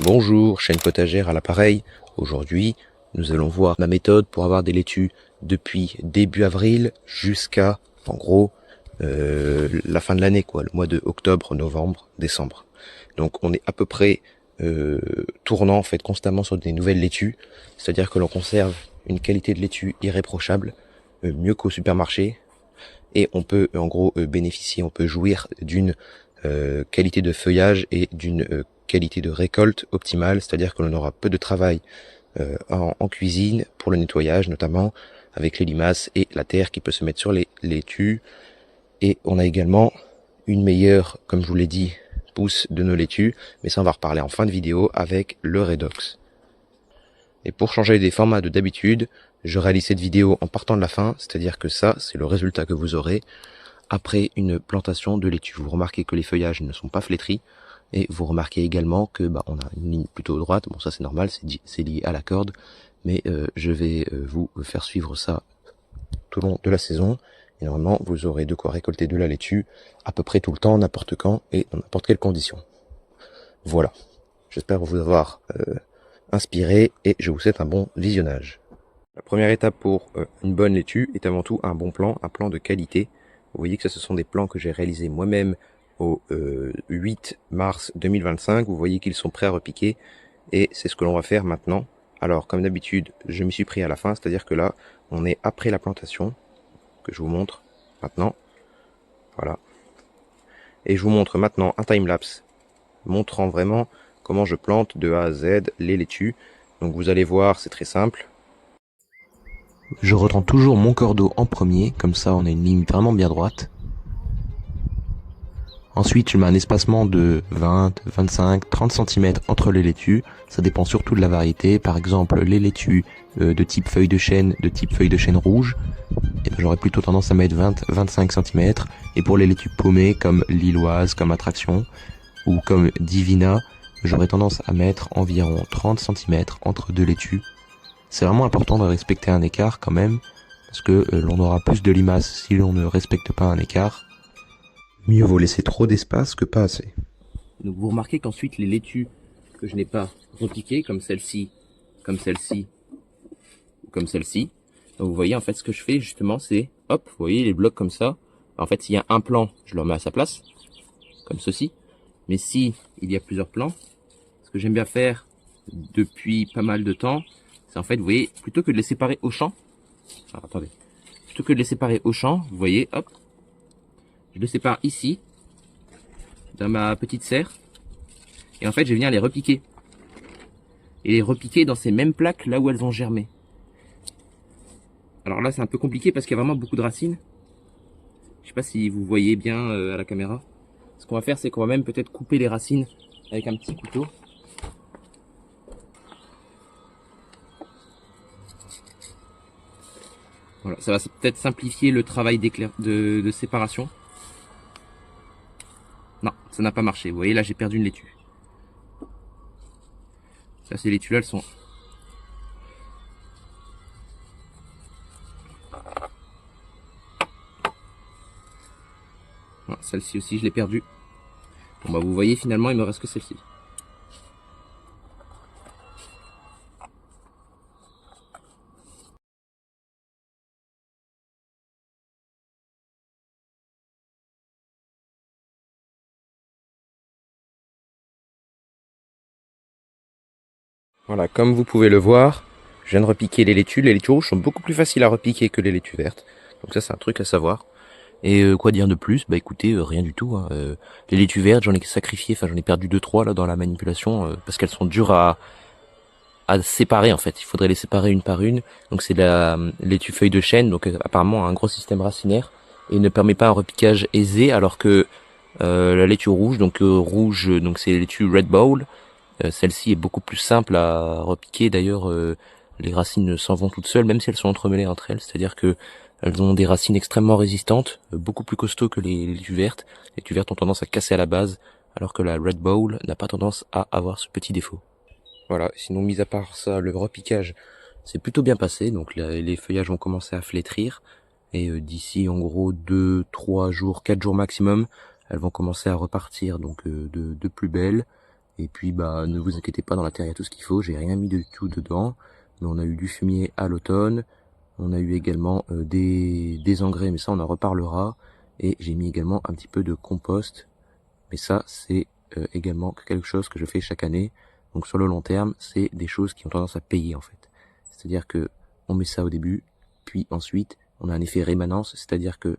Bonjour, chaîne potagère à l'appareil. Aujourd'hui, nous allons voir ma méthode pour avoir des laitues depuis début avril jusqu'à, en gros, la fin de l'année, quoi, le mois de octobre, novembre, décembre. Donc on est à peu près tournant en fait constamment sur des nouvelles laitues, c'est-à-dire que l'on conserve une qualité de laitue irréprochable, mieux qu'au supermarché, et on peut en gros bénéficier, on peut jouir d'une qualité de feuillage et d'une qualité de récolte optimale, c'est-à-dire que l'on aura peu de travail en cuisine pour le nettoyage notamment, avec les limaces et la terre qui peut se mettre sur les laitues, et on a également une meilleure, comme je vous l'ai dit, pousse de nos laitues, mais ça on va reparler en fin de vidéo avec le redox. Et pour changer des formats de d'habitude, je réalise cette vidéo en partant de la fin, c'est-à-dire que ça, c'est le résultat que vous aurez après une plantation de laitue. Vous remarquez que les feuillages ne sont pas flétris, et vous remarquez également que on a une ligne plutôt droite. Bon, ça c'est normal, c'est lié à la corde, mais je vais vous faire suivre ça tout au long de la saison, et normalement vous aurez de quoi récolter de la laitue à peu près tout le temps, n'importe quand et dans n'importe quelle condition. Voilà, j'espère vous avoir inspiré, et je vous souhaite un bon visionnage. La première étape pour une bonne laitue est avant tout un bon plan, un plan de qualité. Vous voyez que ça, ce sont des plans que j'ai réalisés moi-même au 8 mars 2025. Vous voyez qu'ils sont prêts à repiquer, et c'est ce que l'on va faire maintenant. Alors, comme d'habitude, je m'y suis pris à la fin, c'est-à-dire que là, on est après la plantation, que je vous montre maintenant. Voilà. Et je vous montre maintenant un time-lapse montrant vraiment comment je plante de A à Z les laitues. Donc vous allez voir, c'est très simple. Je retends toujours mon cordeau en premier, comme ça on a une ligne vraiment bien droite. Ensuite, je mets un espacement de 20, 25, 30 cm entre les laitues. Ça dépend surtout de la variété. Par exemple, les laitues de type feuille de chêne, rouge, et j'aurais plutôt tendance à mettre 20-25 cm. Et pour les laitues paumées, comme lilloise, comme attraction, ou comme divina, j'aurais tendance à mettre environ 30 cm entre deux laitues. C'est vraiment important de respecter un écart quand même, parce que l'on aura plus de limaces si l'on ne respecte pas un écart. Mieux vaut laisser trop d'espace que pas assez. Donc vous remarquez qu'ensuite les laitues que je n'ai pas repiquées, comme celle-ci, comme celle-ci, ou comme celle-ci, donc vous voyez en fait ce que je fais justement, c'est, hop, vous voyez les blocs comme ça. En fait, s'il y a un plan, je le remets à sa place, comme ceci. Mais si il y a plusieurs plans, ce que j'aime bien faire depuis pas mal de temps, c'est en fait, vous voyez, plutôt que de les séparer au champ, attendez, plutôt que de les séparer au champ, vous voyez, hop, je le sépare ici, dans ma petite serre, et en fait, je vais venir les repiquer. Et les repiquer dans ces mêmes plaques, là où elles vont germer. Alors là, c'est un peu compliqué parce qu'il y a vraiment beaucoup de racines. Je sais pas si vous voyez bien à la caméra. Ce qu'on va faire, c'est qu'on va même peut-être couper les racines avec un petit couteau. Voilà, ça va peut-être simplifier le travail de séparation. Non, ça n'a pas marché. Vous voyez, là, j'ai perdu une laitue. Ça, ces laitues-là, elles sont... Celle-ci aussi, je l'ai perdue. Bon, bah, vous voyez, finalement, il me reste que celle-ci. Voilà, comme vous pouvez le voir, je viens de repiquer les laitues. Les laitues rouges sont beaucoup plus faciles à repiquer que les laitues vertes. Donc ça, c'est un truc à savoir. Et quoi dire de plus? Bah écoutez, rien du tout. Hein. Les laitues vertes, j'en ai sacrifié, enfin j'en ai perdu 2-3 là dans la manipulation, parce qu'elles sont dures à séparer en fait. Il faudrait les séparer une par une. Donc c'est la laitue feuille de chêne, donc apparemment un gros système racinaire, et ne permet pas un repiquage aisé, alors que la laitue rouge, donc c'est la laitue Red Bowl. Celle-ci est beaucoup plus simple à repiquer. D'ailleurs, les racines s'en vont toutes seules, même si elles sont entremêlées entre elles. C'est-à-dire que elles ont des racines extrêmement résistantes, beaucoup plus costauds que les laitues vertes. Les laitues vertes ont tendance à casser à la base, alors que la Red Bowl n'a pas tendance à avoir ce petit défaut. Voilà, sinon mis à part ça, le repiquage s'est plutôt bien passé. Donc les feuillages vont commencer à flétrir. Et d'ici en gros 2, 3 jours, 4 jours maximum, elles vont commencer à repartir donc de plus belle. Et puis bah ne vous inquiétez pas, dans la terre il y a tout ce qu'il faut, j'ai rien mis du tout dedans, mais on a eu du fumier à l'automne, on a eu également des engrais, mais ça on en reparlera, et j'ai mis également un petit peu de compost, mais ça c'est également quelque chose que je fais chaque année. Donc sur le long terme, c'est des choses qui ont tendance à payer en fait. C'est-à-dire que on met ça au début, puis ensuite on a un effet rémanence, c'est-à-dire que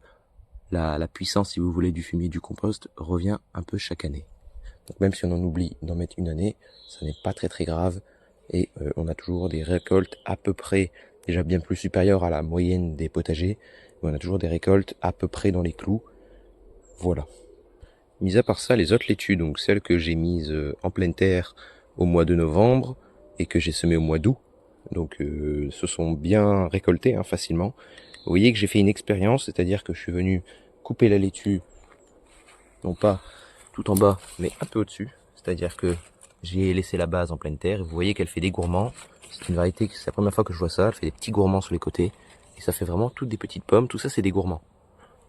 la puissance, si vous voulez, du fumier du compost revient un peu chaque année. Donc même si on en oublie d'en mettre une année, ça n'est pas très grave, et on a toujours des récoltes à peu près, déjà bien plus supérieures à la moyenne des potagers, mais on a toujours des récoltes à peu près dans les clous. Voilà. Mis à part ça, les autres laitues, donc celles que j'ai mises en pleine terre au mois de novembre et que j'ai semées au mois d'août, donc se sont bien récoltées facilement. Vous voyez que j'ai fait une expérience, c'est-à-dire que je suis venu couper la laitue, non pas tout en bas, mais un peu au-dessus. C'est-à-dire que j'ai laissé la base en pleine terre, et vous voyez qu'elle fait des gourmands. C'est une variété, c'est la première fois que je vois ça, elle fait des petits gourmands sur les côtés, et ça fait vraiment toutes des petites pommes, tout ça c'est des gourmands.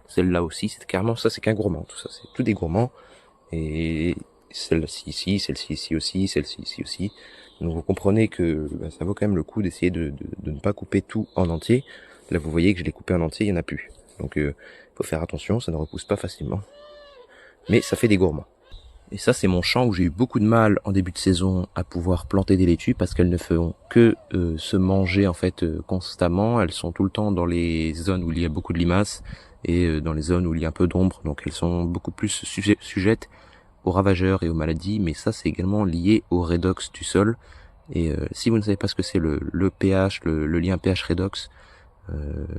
Celle-là aussi, c'est carrément ça, c'est qu'un gourmand, tout ça c'est tout des gourmands, et celle-ci ici, celle-ci ici aussi, celle-ci ici aussi. Donc vous comprenez que ça vaut quand même le coup d'essayer de ne pas couper tout en entier. Là vous voyez que je l'ai coupé en entier, il n'y en a plus. Donc faut faire attention, ça ne repousse pas facilement. Mais ça fait des gourmands. Et ça c'est mon champ où j'ai eu beaucoup de mal en début de saison à pouvoir planter des laitues parce qu'elles ne font que se manger en fait constamment. Elles sont tout le temps dans les zones où il y a beaucoup de limaces et dans les zones où il y a un peu d'ombre. Donc elles sont beaucoup plus sujettes aux ravageurs et aux maladies, mais ça c'est également lié au redox du sol. Et si vous ne savez pas ce que c'est le pH, le lien pH-redox,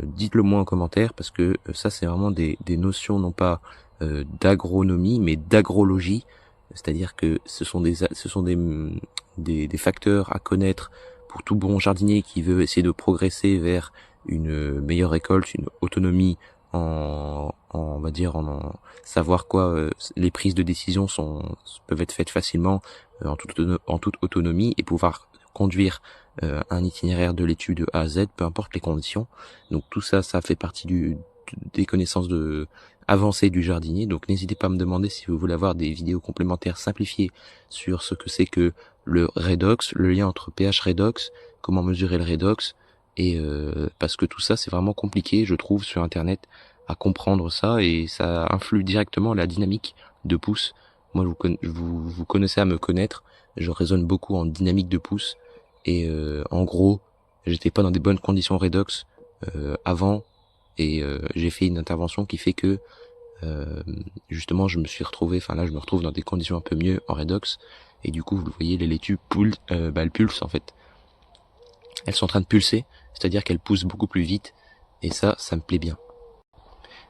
dites-le moi en commentaire, parce que ça c'est vraiment des notions non pas d'agronomie mais d'agrologie, c'est-à-dire que ce sont des facteurs à connaître pour tout bon jardinier qui veut essayer de progresser vers une meilleure récolte, une autonomie on va dire en savoir quoi les prises de décision peuvent être faites facilement en toute autonomie et pouvoir conduire un itinéraire de laitue de A à Z, peu importe les conditions. Donc tout ça, ça fait partie des connaissances avancées du jardinier. Donc n'hésitez pas à me demander si vous voulez avoir des vidéos complémentaires simplifiées sur ce que c'est que le redox, le lien entre pH redox, comment mesurer le redox, et parce que tout ça c'est vraiment compliqué, je trouve, sur internet à comprendre ça, et ça influe directement la dynamique de pousse. Moi vous connaissez à me connaître, je raisonne beaucoup en dynamique de pousse, et en gros j'étais pas dans des bonnes conditions redox avant, et j'ai fait une intervention qui fait que justement je me retrouve dans des conditions un peu mieux en redox, et du coup vous le voyez, les laitues elles pulsent en fait. Elles sont en train de pulser, c'est-à-dire qu'elles poussent beaucoup plus vite, et ça me plaît bien.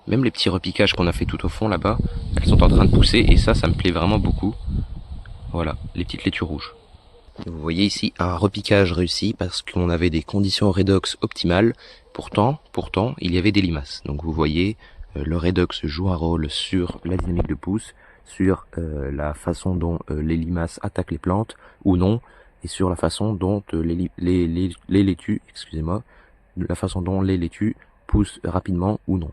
Même les petits repiquages qu'on a fait tout au fond là-bas, elles sont en train de pousser, et ça me plaît vraiment beaucoup. Voilà, les petites laitues rouges. Vous voyez ici un repiquage réussi parce qu'on avait des conditions redox optimales. Pourtant, il y avait des limaces. Donc vous voyez, le redox joue un rôle sur la dynamique de pousse, sur la façon dont les limaces attaquent les plantes ou non, et sur la façon dont les laitues, la façon dont les laitues poussent rapidement ou non.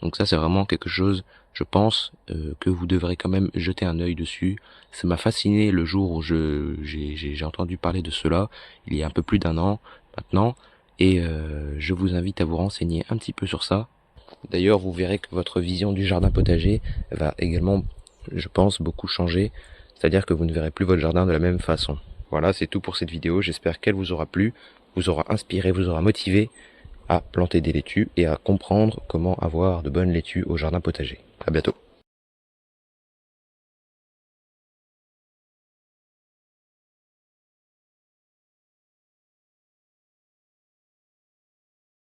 Donc ça c'est vraiment quelque chose, je pense, que vous devrez quand même jeter un œil dessus. Ça m'a fasciné le jour où j'ai entendu parler de cela, il y a un peu plus d'1 an maintenant, et je vous invite à vous renseigner un petit peu sur ça. D'ailleurs vous verrez que votre vision du jardin potager va également, je pense, beaucoup changer, c'est-à-dire que vous ne verrez plus votre jardin de la même façon. Voilà, c'est tout pour cette vidéo, j'espère qu'elle vous aura plu, vous aura inspiré, vous aura motivé à planter des laitues et à comprendre comment avoir de bonnes laitues au jardin potager. À bientôt.